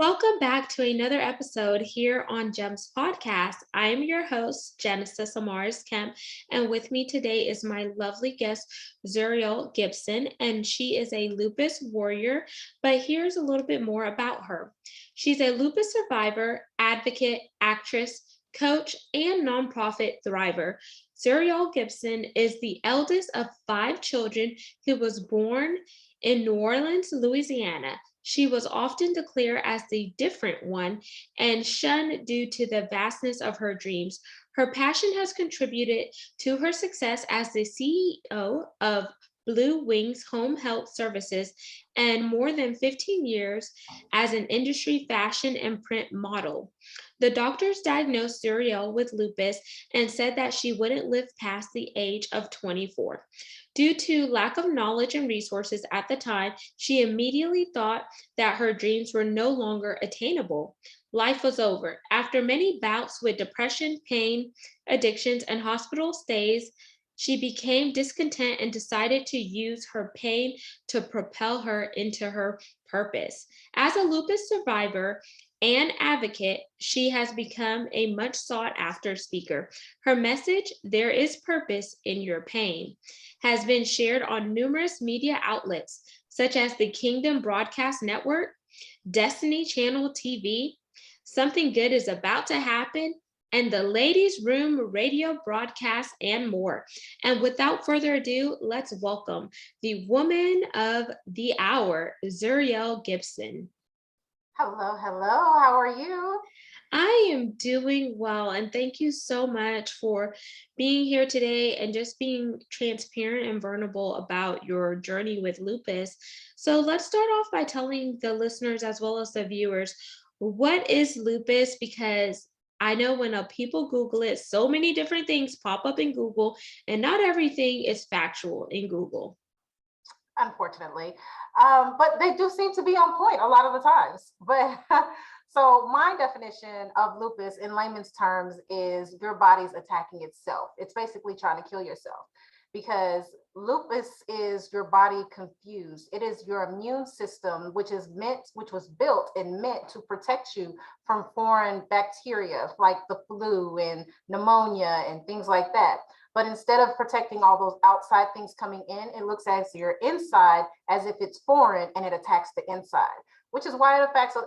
Welcome back to another episode here on GEMS Podcast. I am your host, Genesis Amaris Kemp, and with me today is my lovely guest, Zuriel Gibson, and she is a lupus warrior. But here's a little bit more about her. She's a lupus survivor, advocate, actress, coach, and non-profit thriver. Zuriel Gibson is the eldest of 5 children who was born in New Orleans, Louisiana. She was often declared as the different one and shunned due to the vastness of her dreams. Her passion has contributed to her success as the CEO of Blue Wings Home Health Services and more than 15 years as an industry fashion and print model. The doctors diagnosed Zuriel with lupus and said that she wouldn't live past the age of 24. Due to lack of knowledge and resources at the time, she immediately thought that her dreams were no longer attainable. Life was over. After many bouts with depression, pain, addictions, and hospital stays, she became discontent and decided to use her pain to propel her into her purpose. As a lupus survivor and advocate, she has become a much sought after speaker. Her message, "There is purpose in your pain," has been shared on numerous media outlets, such as the Kingdom Broadcast Network, Destiny Channel TV, Something Good is About to Happen, and the Ladies Room radio broadcast, and more. And without further ado, let's welcome the woman of the hour, Zuriel Gibson. Hello, hello. How are you? I am doing well, and thank you so much for being here today and just being transparent and vulnerable about your journey with lupus. So let's start off by telling the listeners as well as the viewers, what is lupus? Because I know when people Google it, so many different things pop up in Google, and not everything is factual in Google. Unfortunately, but they do seem to be on point a lot of the times. But so my definition of lupus in layman's terms is your body's attacking itself. It's basically trying to kill yourself because lupus is your body confused. It is your immune system, which was built and meant to protect you from foreign bacteria like the flu and pneumonia and things like that. But instead of protecting all those outside things coming in, it looks at your inside as if it's foreign and it attacks the inside, which is why it affects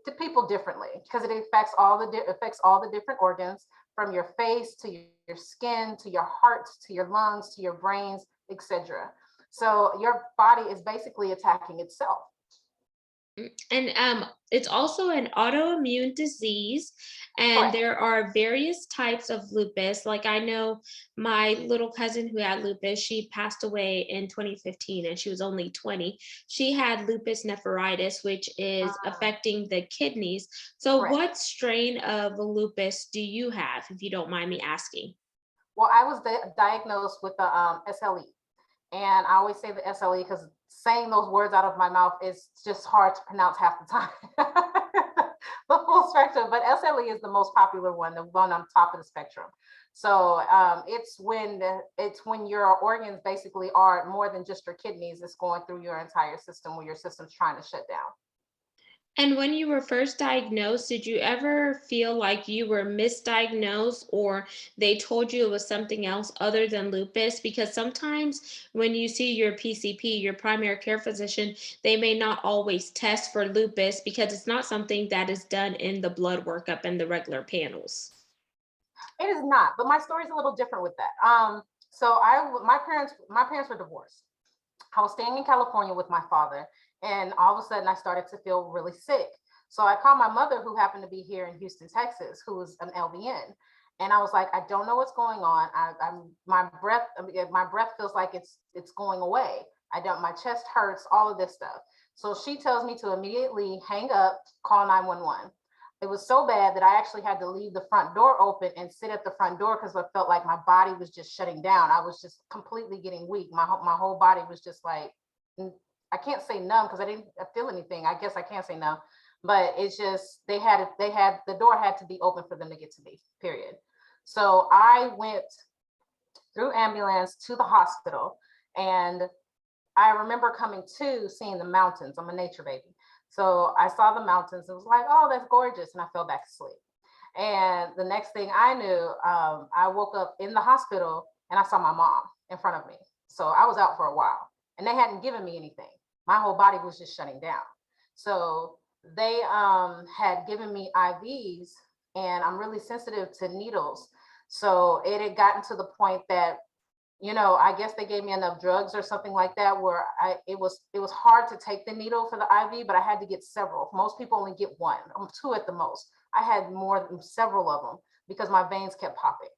the people differently, because it affects all the different organs, from your face to your skin, to your heart, to your lungs, to your brains, etc. So your body is basically attacking itself. And it's also an autoimmune disease, and Correct. there are various types of lupus. Like I know my little cousin who had lupus, she passed away in 2015 and she was only 20. She had lupus nephritis, which is affecting the kidneys. So Correct. what strain of lupus do you have, if you don't mind me asking? Well, I was diagnosed with the SLE. And I always say the SLE because saying those words out of my mouth is just hard to pronounce half the time. The full spectrum, but SLE is the most popular one, the one on top of the spectrum. So it's when your organs basically are more than just your kidneys. It's going through your entire system where your system's trying to shut down. And when you were first diagnosed, did you ever feel like you were misdiagnosed or they told you it was something else other than lupus? Because sometimes when you see your PCP, your primary care physician, they may not always test for lupus because it's not something that is done in the blood workup and the regular panels. It is not, but my story is a little different with that. So my parents were divorced. I was staying in California with my father, and all of a sudden I started to feel really sick. So I called my mother, who happened to be here in Houston, Texas, who was an LVN. And I was like, I don't know what's going on. My breath feels like it's going away. My chest hurts, all of this stuff. So she tells me to immediately hang up, call 911. It was so bad that I actually had to leave the front door open and sit at the front door because I felt like my body was just shutting down. I was just completely getting weak. My whole body was just like, I can't say numb because I didn't feel anything. I guess I can't say numb, but it's just the door had to be open for them to get to me, period. So I went through ambulance to the hospital, and I remember coming to seeing the mountains. I'm a nature baby. So I saw the mountains. It was like, oh, that's gorgeous. And I fell back asleep. And the next thing I knew, I woke up in the hospital and I saw my mom in front of me. So I was out for a while and they hadn't given me anything. My whole body was just shutting down. So they had given me IVs, and I'm really sensitive to needles. So it had gotten to the point that, I guess they gave me enough drugs or something like that where it was hard to take the needle for the IV, but I had to get several. Most people only get one, two at the most. I had more than several of them because my veins kept popping.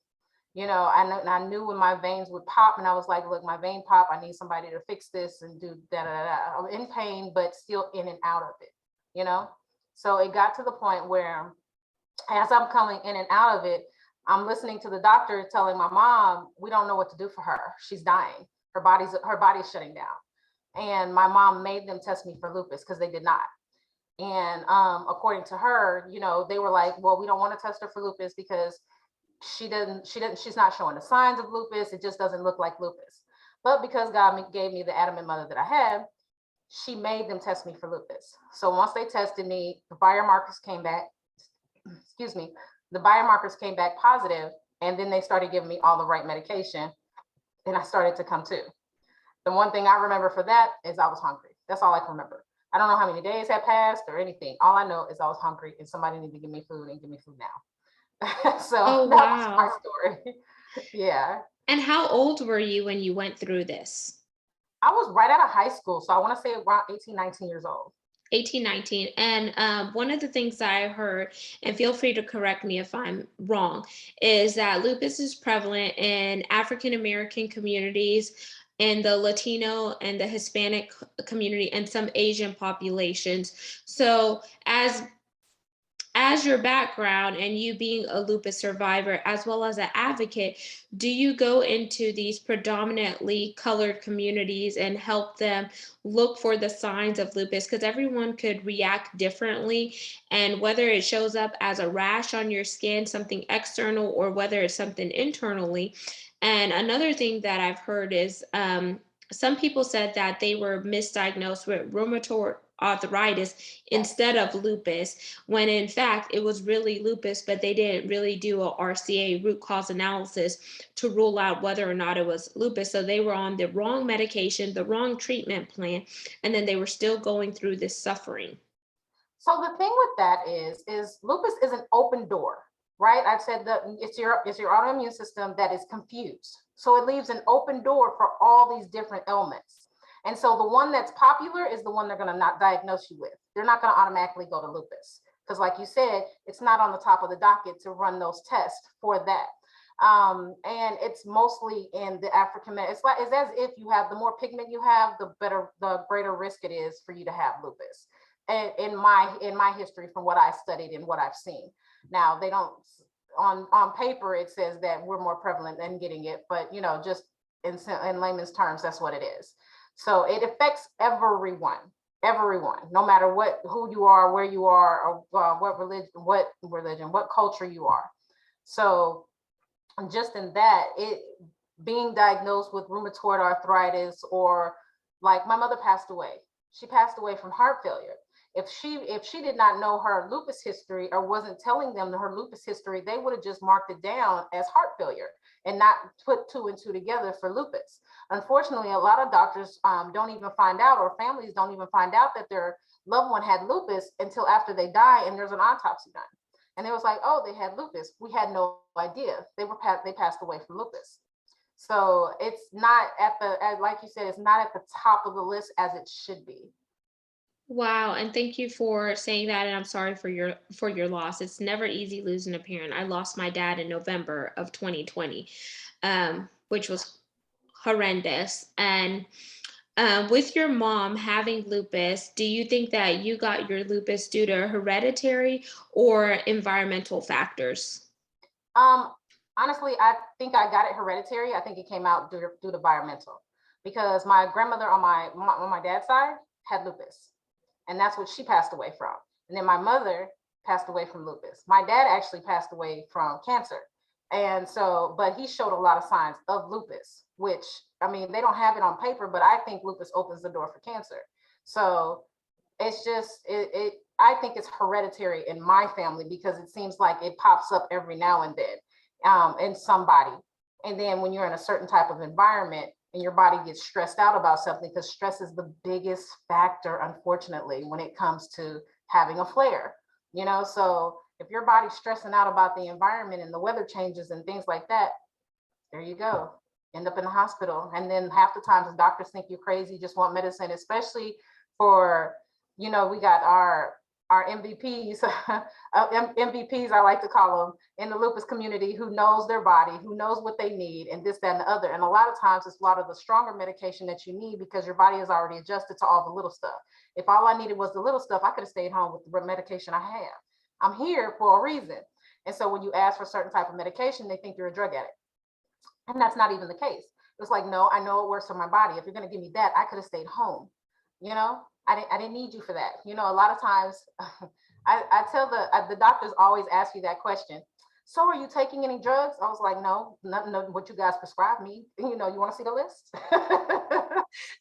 I knew when my veins would pop, and I was like, look, my vein pop, I need somebody to fix this and do da da da. I'm in pain, but still in and out of it, So it got to the point where as I'm coming in and out of it, I'm listening to the doctor telling my mom, we don't know what to do for her. She's dying. Her body's shutting down. And my mom made them test me for lupus because they did not. And according to her, they were like, well, we don't want to test her for lupus because she's not showing the signs of lupus. It just doesn't look like lupus. But because God gave me the adamant mother that I had, she made them test me for lupus. So once they tested me, the biomarkers came back, the biomarkers came back positive, and then they started giving me all the right medication, and I started to come to. The one thing I remember for that is I was hungry. That's all I can remember. I don't know how many days had passed or anything. All I know is I was hungry and somebody needed to give me food and give me food now. So Oh, that was wow. my story. Yeah. And how old were you when you went through this? I was right out of high school. So I want to say around 18, 19 years old. 18, 19. And one of the things that I heard, and feel free to correct me if I'm wrong, is that lupus is prevalent in African American communities, in the Latino and the Hispanic community, and some Asian populations. So as your background and you being a lupus survivor as well as an advocate, do you go into these predominantly colored communities and help them look for the signs of lupus? Because everyone could react differently, and whether it shows up as a rash on your skin, something external, or whether it's something internally. And another thing that I've heard is some people said that they were misdiagnosed with rheumatoid arthritis instead of lupus, when in fact it was really lupus, but they didn't really do a RCA, root cause analysis, to rule out whether or not it was lupus. So they were on the wrong medication, the wrong treatment plan, and then they were still going through this suffering. So the thing with that is lupus is an open door, right? I've said that it's your autoimmune system that is confused. So it leaves an open door for all these different ailments. And so the one that's popular is the one they're going to not diagnose you with. They're not going to automatically go to lupus because, like you said, it's not on the top of the docket to run those tests for that. And it's mostly in the African. It's as if you have, the more pigment you have, the greater risk it is for you to have lupus. And in my history, from what I studied and what I've seen, now they don't on paper it says that we're more prevalent than getting it, but just in layman's terms, that's what it is. So it affects everyone, no matter who you are, where you are, or what culture you are. So just in that, it being diagnosed with rheumatoid arthritis, or like my mother passed away. She passed away from heart failure. If she did not know her lupus history or wasn't telling them her lupus history, they would have just marked it down as heart failure and not put two and two together for lupus. Unfortunately, a lot of doctors don't even find out, or families don't even find out that their loved one had lupus until after they die and there's an autopsy done. And it was like, oh, they had lupus. We had no idea. They passed away from lupus. So it's not like you said, it's not at the top of the list as it should be. Wow, and thank you for saying that, and I'm sorry for your loss. It's never easy losing a parent. I lost my dad in November of 2020, which was horrendous. And with your mom having lupus, do you think that you got your lupus due to hereditary or environmental factors? Honestly, I think I got it hereditary. I think it came out due to environmental, because my grandmother on my dad's side had lupus, and that's what she passed away from. And then my mother passed away from lupus. My dad actually passed away from cancer. And so, but he showed a lot of signs of lupus, which, I mean, they don't have it on paper, but I think lupus opens the door for cancer. So it's just, I think it's hereditary in my family because it seems like it pops up every now and then in somebody. And then when you're in a certain type of environment and your body gets stressed out about something, because stress is the biggest factor, unfortunately, when it comes to having a flare, you know? So if your body's stressing out about the environment and the weather changes and things like that, there you go, end up in the hospital. And then half the times the doctors think you're crazy, just want medicine, especially for, you know, we got our MVPs, MVPs, I like to call them, in the lupus community, who knows their body, who knows what they need, and this, that, and the other. And a lot of times it's a lot of the stronger medication that you need because your body is already adjusted to all the little stuff. If all I needed was the little stuff, I could have stayed home with the medication I have. I'm here for a reason. And so when you ask for certain type of medication, they think you're a drug addict. And that's not even the case. It's like, no, I know it works for my body. If you're going to give me that, I could have stayed home. You know, I didn't need you for that. You know, a lot of times I tell the doctors always ask you that question. So are you taking any drugs? I was like, no, nothing what you guys prescribe me. You know, you want to see the list?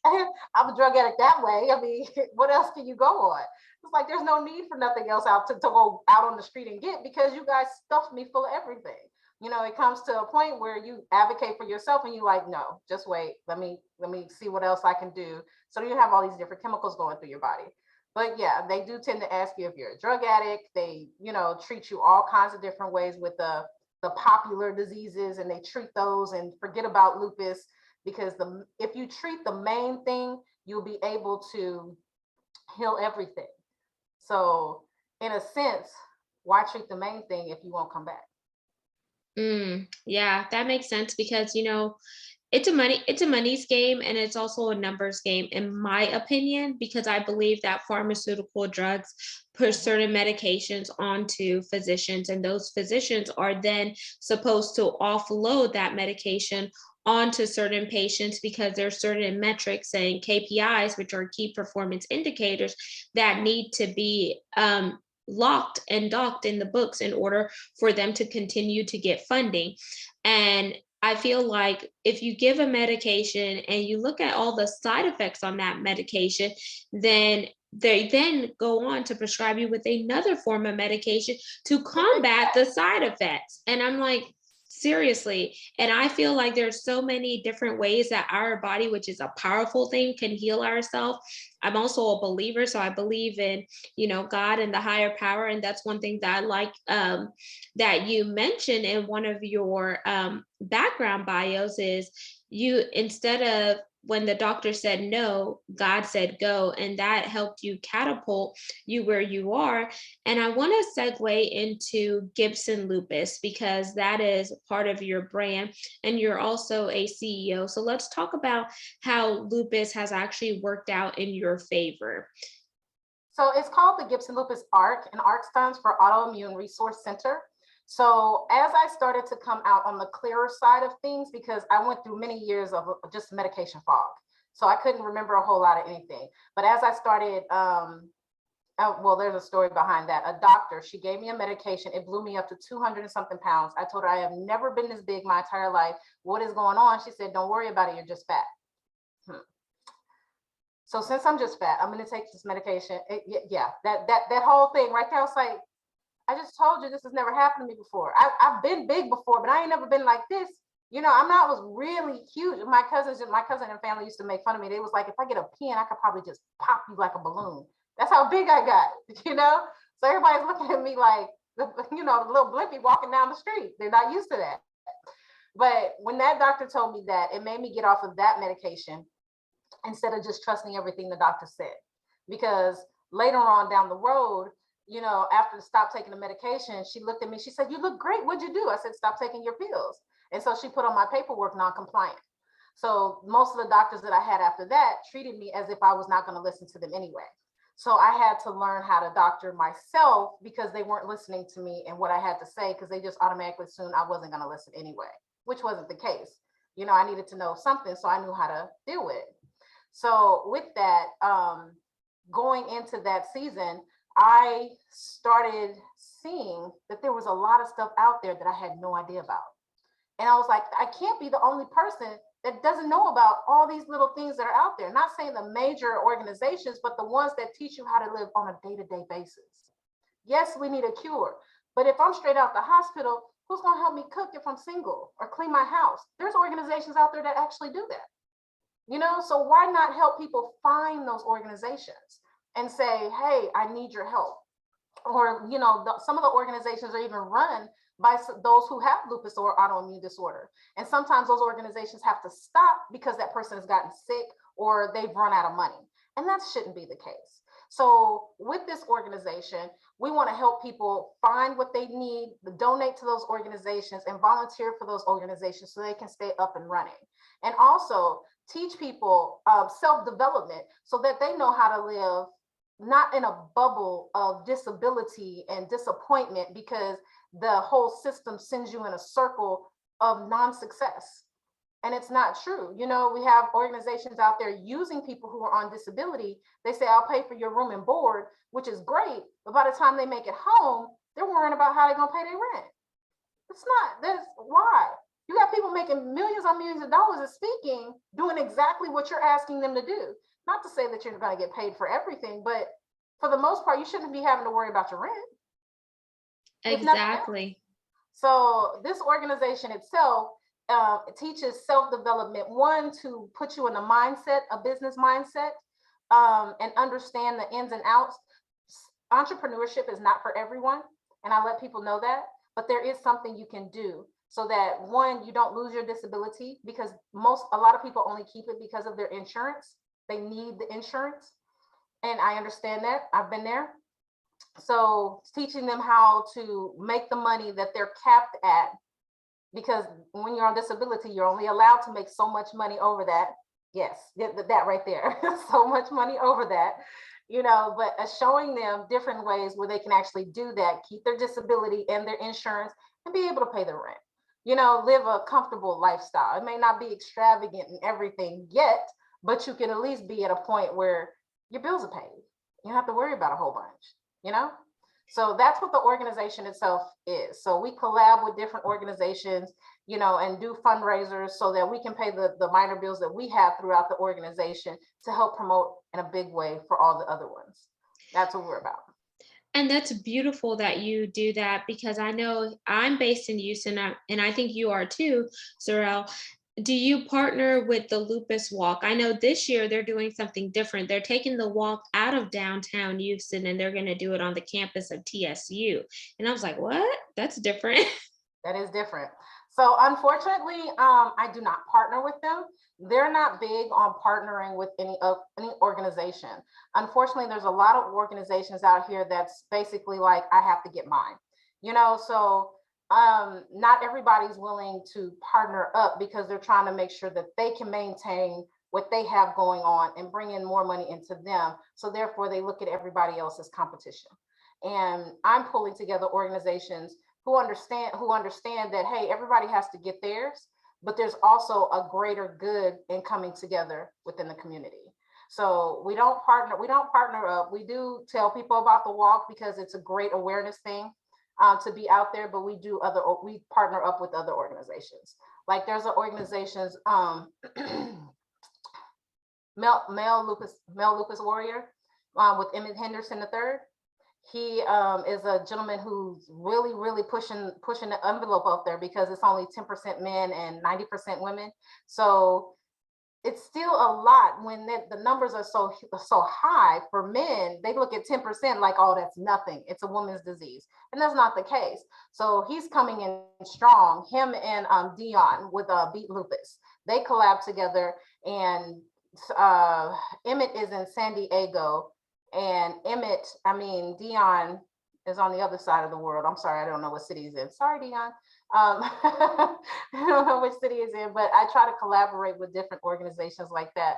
I'm a drug addict that way. I mean, what else can you go on? It's like, there's no need for nothing else out to go out on the street and get, because you guys stuffed me full of everything. You know, it comes to a point where you advocate for yourself and you're like, no, just wait. Let me see what else I can do. So you have all these different chemicals going through your body. But yeah, they do tend to ask you if you're a drug addict. They, you know, treat you all kinds of different ways with the popular diseases, and they treat those and forget about lupus, because if you treat the main thing, you'll be able to heal everything. So in a sense, why treat the main thing if you won't come back? Yeah, that makes sense because, you know, it's a money's game, and it's also a numbers game, in my opinion, because I believe that pharmaceutical drugs put certain medications onto physicians, and those physicians are then supposed to offload that medication onto certain patients because there's certain metrics and KPIs, which are key performance indicators, that need to be locked and docked in the books in order for them to continue to get funding. And I feel like if you give a medication and you look at all the side effects on that medication, then they then go on to prescribe you with another form of medication to combat the side effects. And I'm like, seriously. And I feel like there's so many different ways that our body, which is a powerful thing, can heal ourselves. I'm also a believer, so I believe in, you know, God and the higher power. And that's one thing that I like that you mentioned in one of your background bios is you, instead of when the doctor said no, God said go, and that helped you catapult you where you are. And I want to segue into Gibson Lupus because that is part of your brand, and you're also a CEO. So let's talk about how lupus has actually worked out in your favor. So it's called the Gibson Lupus ARC, and ARC stands for Autoimmune Resource Center. So as I started to come out on the clearer side of things, because I went through many years of just medication fog, so I couldn't remember a whole lot of anything. But as I started, well, there's a story behind that. A doctor, she gave me a medication. It blew me up to 200 and something pounds. I told her I have never been this big my entire life. What is going on? She said, don't worry about it. You're just fat. So since I'm just fat, I'm going to take this medication. That whole thing right there. I was like, I just told you this has never happened to me before. I've been big before, but I ain't never been like this. You know, I was really huge. My cousin and family used to make fun of me. They was like, if I get a pen, I could probably just pop you like a balloon. That's how big I got, you know? So everybody's looking at me like, you know, the little blimpy walking down the street. They're not used to that. But when that doctor told me that, it made me get off of that medication instead of just trusting everything the doctor said. Because later on down the road, you know, after I stopped taking the medication, she looked at me, she said, you look great, what'd you do? I said, stop taking your pills. And so she put on my paperwork non-compliant. So most of the doctors that I had after that treated me as if I was not going to listen to them anyway. So I had to learn how to doctor myself because they weren't listening to me and what I had to say, because they just automatically assumed I wasn't going to listen anyway, which wasn't the case. You know, I needed to know something, so I knew how to deal with it. So with that, going into that season, I started seeing that there was a lot of stuff out there that I had no idea about. And I was like, I can't be the only person that doesn't know about all these little things that are out there. Not saying the major organizations, but the ones that teach you how to live on a day-to-day basis. Yes, we need a cure, but if I'm straight out the hospital, who's going to help me cook if I'm single or clean my house? There's organizations out there that actually do that. You know, so why not help people find those organizations and say, hey, I need your help? Or, you know, some of the organizations are even run by those who have lupus or autoimmune disorder. And sometimes those organizations have to stop because that person has gotten sick or they've run out of money. And that shouldn't be the case. So with this organization, we want to help people find what they need, donate to those organizations, and volunteer for those organizations so they can stay up and running. And also teach people self-development so that they know how to live not in a bubble of disability and disappointment because the whole system sends you in a circle of non-success. And it's not true. You know, we have organizations out there using people who are on disability. They say, I'll pay for your room and board, which is great. But by the time they make it home, they're worrying about how they're going to pay their rent. It's not, that's why. You got people making millions on millions of dollars of speaking, doing exactly what you're asking them to do. Not to say that you're going to get paid for everything, but for the most part, you shouldn't be having to worry about your rent. Exactly. So this organization itself teaches self-development, one, to put you in a mindset, a business mindset, and understand the ins and outs. Entrepreneurship is not for everyone, and I let people know that, but there is something you can do so that, one, you don't lose your disability, because a lot of people only keep it because of their insurance. They need the insurance. And I understand that. I've been there. So teaching them how to make the money that they're capped at, because when you're on disability, you're only allowed to make so much money over that. Yes, that right there. So much money over that, you know, but showing them different ways where they can actually do that, keep their disability and their insurance, and be able to pay the rent. You know, live a comfortable lifestyle. It may not be extravagant and everything yet, but you can at least be at a point where your bills are paid. You don't have to worry about a whole bunch, you know? So that's what the organization itself is. So we collab with different organizations, you know, and do fundraisers so that we can pay the minor bills that we have throughout the organization to help promote in a big way for all the other ones. That's what we're about. And that's beautiful that you do that, because I know I'm based in Houston, and I think you are too, Zuriel. Do you partner with the Lupus Walk? I know this year they're doing something different. They're taking the walk out of downtown Houston and they're going to do it on the campus of TSU. And I was like, what? That's different. That is different. So unfortunately, I do not partner with them. They're not big on partnering with any organization. Unfortunately, there's a lot of organizations out here that's basically like, I have to get mine, you know, so not everybody's willing to partner up because they're trying to make sure that they can maintain what they have going on and bring in more money into them. So therefore they look at everybody else as competition. And I'm pulling together organizations who understand that, hey, everybody has to get theirs, but there's also a greater good in coming together within the community. So we don't partner up. We do tell people about the walk because it's a great awareness thing. To be out there, but we partner up with other organizations. Like there's an organization's male lupus warrior with Emmett Henderson III. He is a gentleman who's really pushing the envelope out there because it's only 10% men and 90% women. So it's still a lot when the numbers are so high for men. They look at 10% like, oh, that's nothing. It's a woman's disease. And that's not the case. So he's coming in strong. Him and Dion with Beat Lupus. They collab together, and Emmett is in San Diego. And Dion is on the other side of the world. I'm sorry, I don't know what city he's in. Sorry, Dion. I don't know which city he's in, but I try to collaborate with different organizations like that.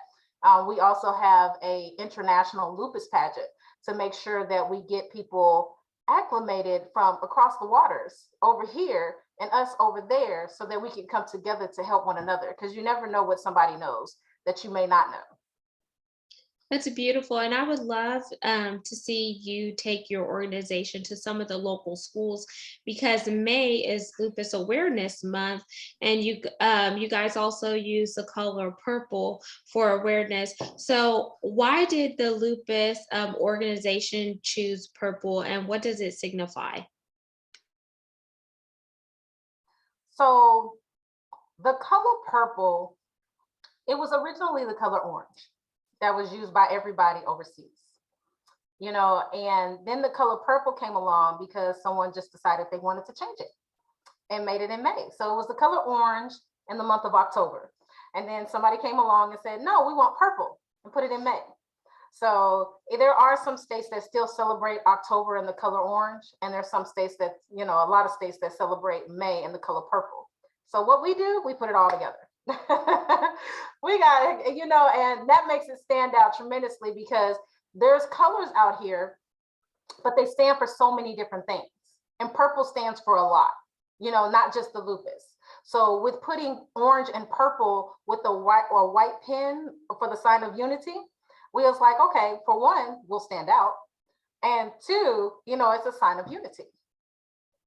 We also have an international lupus pageant to make sure that we get people acclimated from across the waters over here and us over there so that we can come together to help one another, because you never know what somebody knows that you may not know. That's beautiful. And I would love to see you take your organization to some of the local schools because May is Lupus Awareness Month. And you guys also use the color purple for awareness. So, why did the Lupus organization choose purple and what does it signify? So the color purple, it was originally the color orange that was used by everybody overseas, and then the color purple came along because someone just decided they wanted to change it and made it in May. So it was the color orange in the month of October. And then somebody came along and said, no, we want purple and put it in May. So there are some states that still celebrate October in the color orange, and there's some states that, a lot of states that celebrate May in the color purple. So what we do, we put it all together. We got it, and that makes it stand out tremendously because there's colors out here, but they stand for so many different things. And purple stands for a lot, not just the lupus. So with putting orange and purple with the white pen for the sign of unity, we was like, okay, for one, we'll stand out. And two, it's a sign of unity.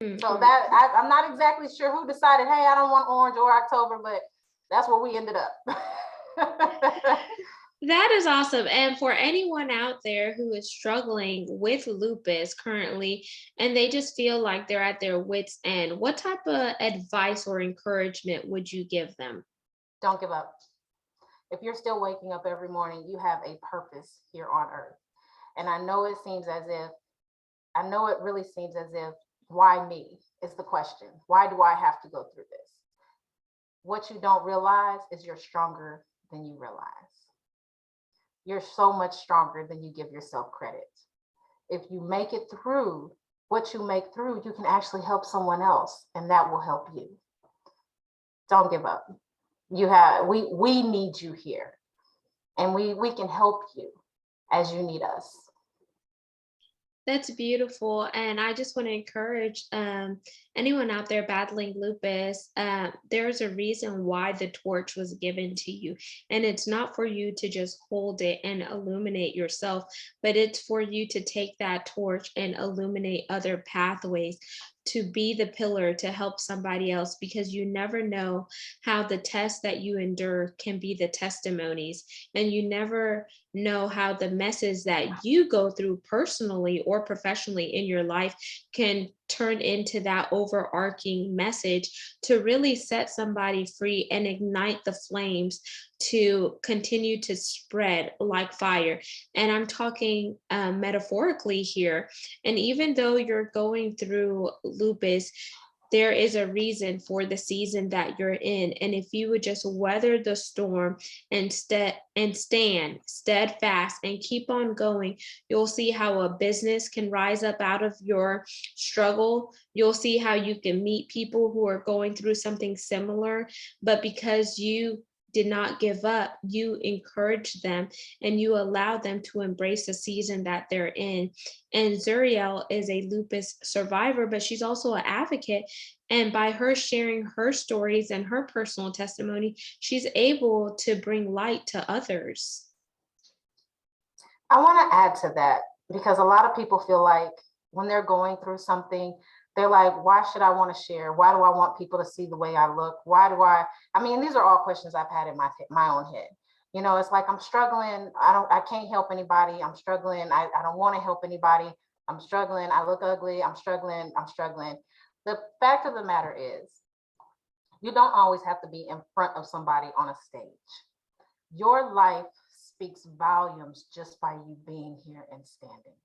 Mm-hmm. So that I'm not exactly sure who decided, hey, I don't want orange or October, but that's where we ended up. That is awesome. And for anyone out there who is struggling with lupus currently, and they just feel like they're at their wits' end, what type of advice or encouragement would you give them? Don't give up. If you're still waking up every morning, you have a purpose here on earth. And I know it really seems as if, why me is the question. Why do I have to go through this? What you don't realize is you're stronger than you realize. You're so much stronger than you give yourself credit. If you make it through what you make through, you can actually help someone else, and that will help you. Don't give up. We need you here, and we can help you as you need us. That's beautiful. And I just want to encourage anyone out there battling lupus, there's a reason why the torch was given to you. And it's not for you to just hold it and illuminate yourself, but it's for you to take that torch and illuminate other pathways, to be the pillar to help somebody else, because you never know how the tests that you endure can be the testimonies. And you never know how the messes that you go through personally or professionally in your life can turn into that overarching message to really set somebody free and ignite the flames to continue to spread like fire. And I'm talking metaphorically here. And even though you're going through lupus, there is a reason for the season that you're in. And if you would just weather the storm and stand steadfast and keep on going, you'll see how a business can rise up out of your struggle. You'll see how you can meet people who are going through something similar, but because you did not give up, you encourage them and you allow them to embrace the season that they're in. And Zuriel is a lupus survivor, but she's also an advocate. And by her sharing her stories and her personal testimony, she's able to bring light to others. I want to add to that because a lot of people feel like when they're going through something, they're like, why should I want to share? Why do I want people to see the way I look? I mean, these are all questions I've had in my own head. It's like, I'm struggling. I can't help anybody. I'm struggling. I don't want to help anybody. I'm struggling. I look ugly. I'm struggling. The fact of the matter is, you don't always have to be in front of somebody on a stage. Your life speaks volumes just by you being here and standing.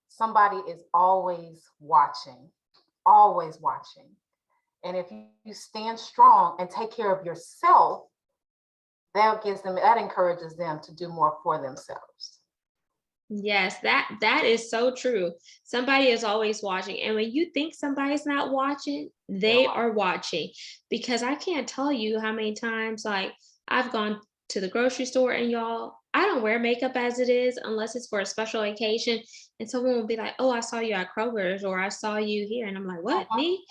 Somebody is always watching. And if you stand strong and take care of yourself, that encourages them to do more for themselves. Yes, that is so true. Somebody is always watching. And when you think somebody's not watching, they are watching. Because I can't tell you how many times like I've gone to the grocery store and y'all, I don't wear makeup as it is unless it's for a special occasion. And someone will be like, oh, I saw you at Kroger's or I saw you here. And I'm like, what, me?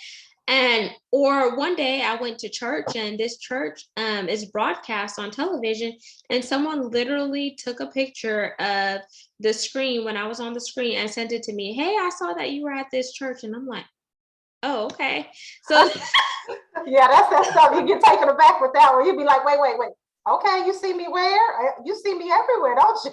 And or one day I went to church, and this church is broadcast on television, and someone literally took a picture of the screen when I was on the screen and sent it to me. Hey, I saw that you were at this church. And I'm like, oh, okay. So Yeah, that's that stuff. You get taken aback with that one. You'd be like, wait. Okay, you see me where? You see me everywhere, don't you?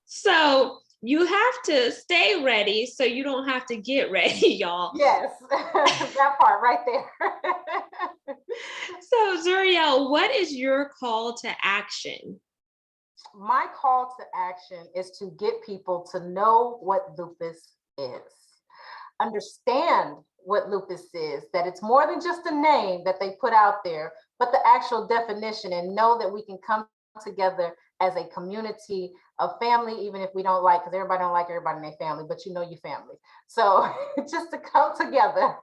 so you have to stay ready so you don't have to get ready, y'all. Yes, that part right there. So Zuriel, what is your call to action? My call to action is to get people to know what lupus is, understand what lupus is, that it's more than just a name that they put out there, but the actual definition, and know that we can come together as a community of family, even if we don't like, because everybody don't like everybody in their family, but you know your family. So just to come together,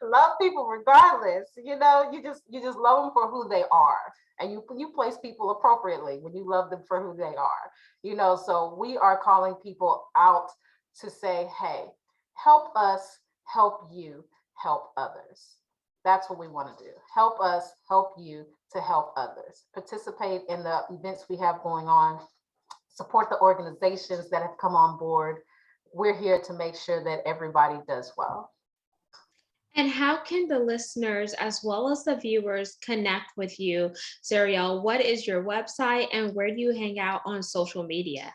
love people regardless, you know, you just love them for who they are. And you place people appropriately when you love them for who they are, you know. So we are calling people out to say, hey, help us help you help others. That's what we want to do. Help us help you to help others. Participate in the events we have going on. Support the organizations that have come on board. We're here to make sure that everybody does well. And how can the listeners as well as the viewers connect with you, Zuriel? What is your website and where do you hang out on social media?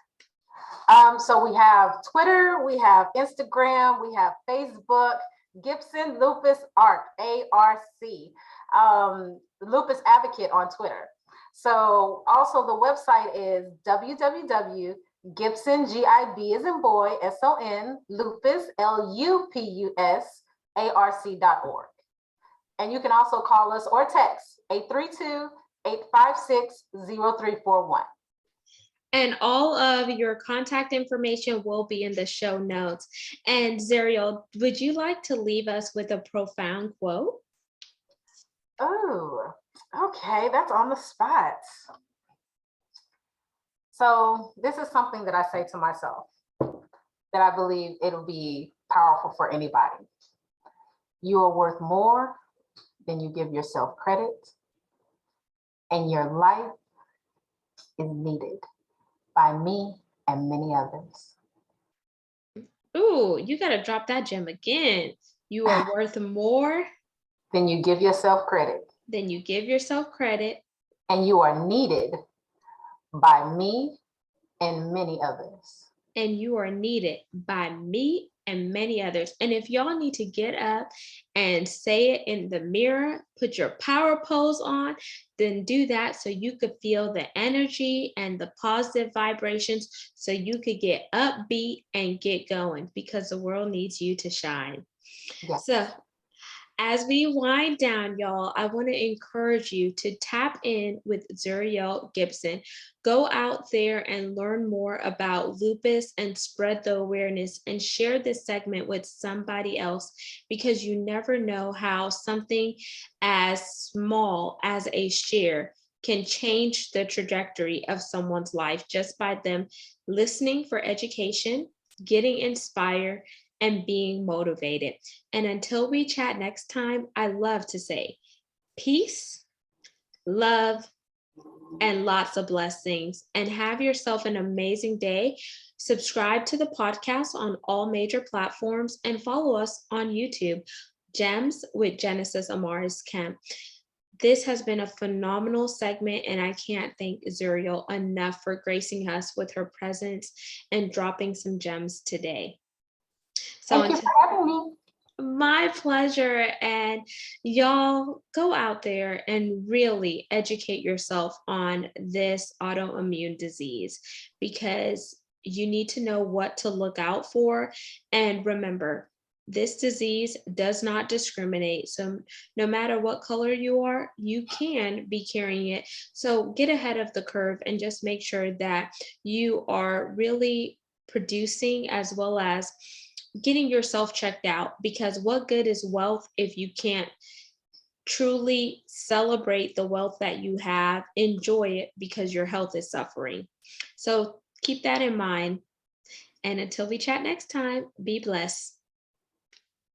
So we have Twitter, we have Instagram, we have Facebook, Gibson Lupus ARC, A-R-C, Lupus Advocate on Twitter. So also the website is www.Gibson, G-I-B as in boy, S-O-N, Lupus, L-U-P-U-S, ARC.org. And you can also call us or text 832-856-0341. And all of your contact information will be in the show notes. And Zuriel, would you like to leave us with a profound quote? Oh, okay, that's on the spot. So this is something that I say to myself that I believe it'll be powerful for anybody. You are worth more than you give yourself credit, and your life is needed by me and many others. Ooh, you got to drop that gem again. You are worth more than you give yourself credit. Than you give yourself credit. And you are needed by me and many others. And you are needed by me and many others. And if y'all need to get up and say it in the mirror, put your power pose on, then do that so you could feel the energy and the positive vibrations so you could get upbeat and get going, because the world needs you to shine. Yes. So as we wind down, y'all, I want to encourage you to tap in with Zuriel Gibson. Go out there and learn more about lupus and spread the awareness, and share this segment with somebody else, because you never know how something as small as a share can change the trajectory of someone's life just by them listening for education, getting inspired, and being motivated. And until we chat next time, I love to say peace, love, and lots of blessings. And have yourself an amazing day. Subscribe to the podcast on all major platforms and follow us on YouTube, Gems with Genesis Amaris Kemp. This has been a phenomenal segment, and I can't thank Zuriel enough for gracing us with her presence and dropping some gems today. So thank you for having me. My pleasure. And y'all go out there and really educate yourself on this autoimmune disease, because you need to know what to look out for. And remember, this disease does not discriminate. So no matter what color you are, you can be carrying it. So get ahead of the curve and just make sure that you are really producing as well as getting yourself checked out, because what good is wealth if you can't truly celebrate the wealth that you have, enjoy it, because your health is suffering. So keep that in mind. And until we chat next time, be blessed.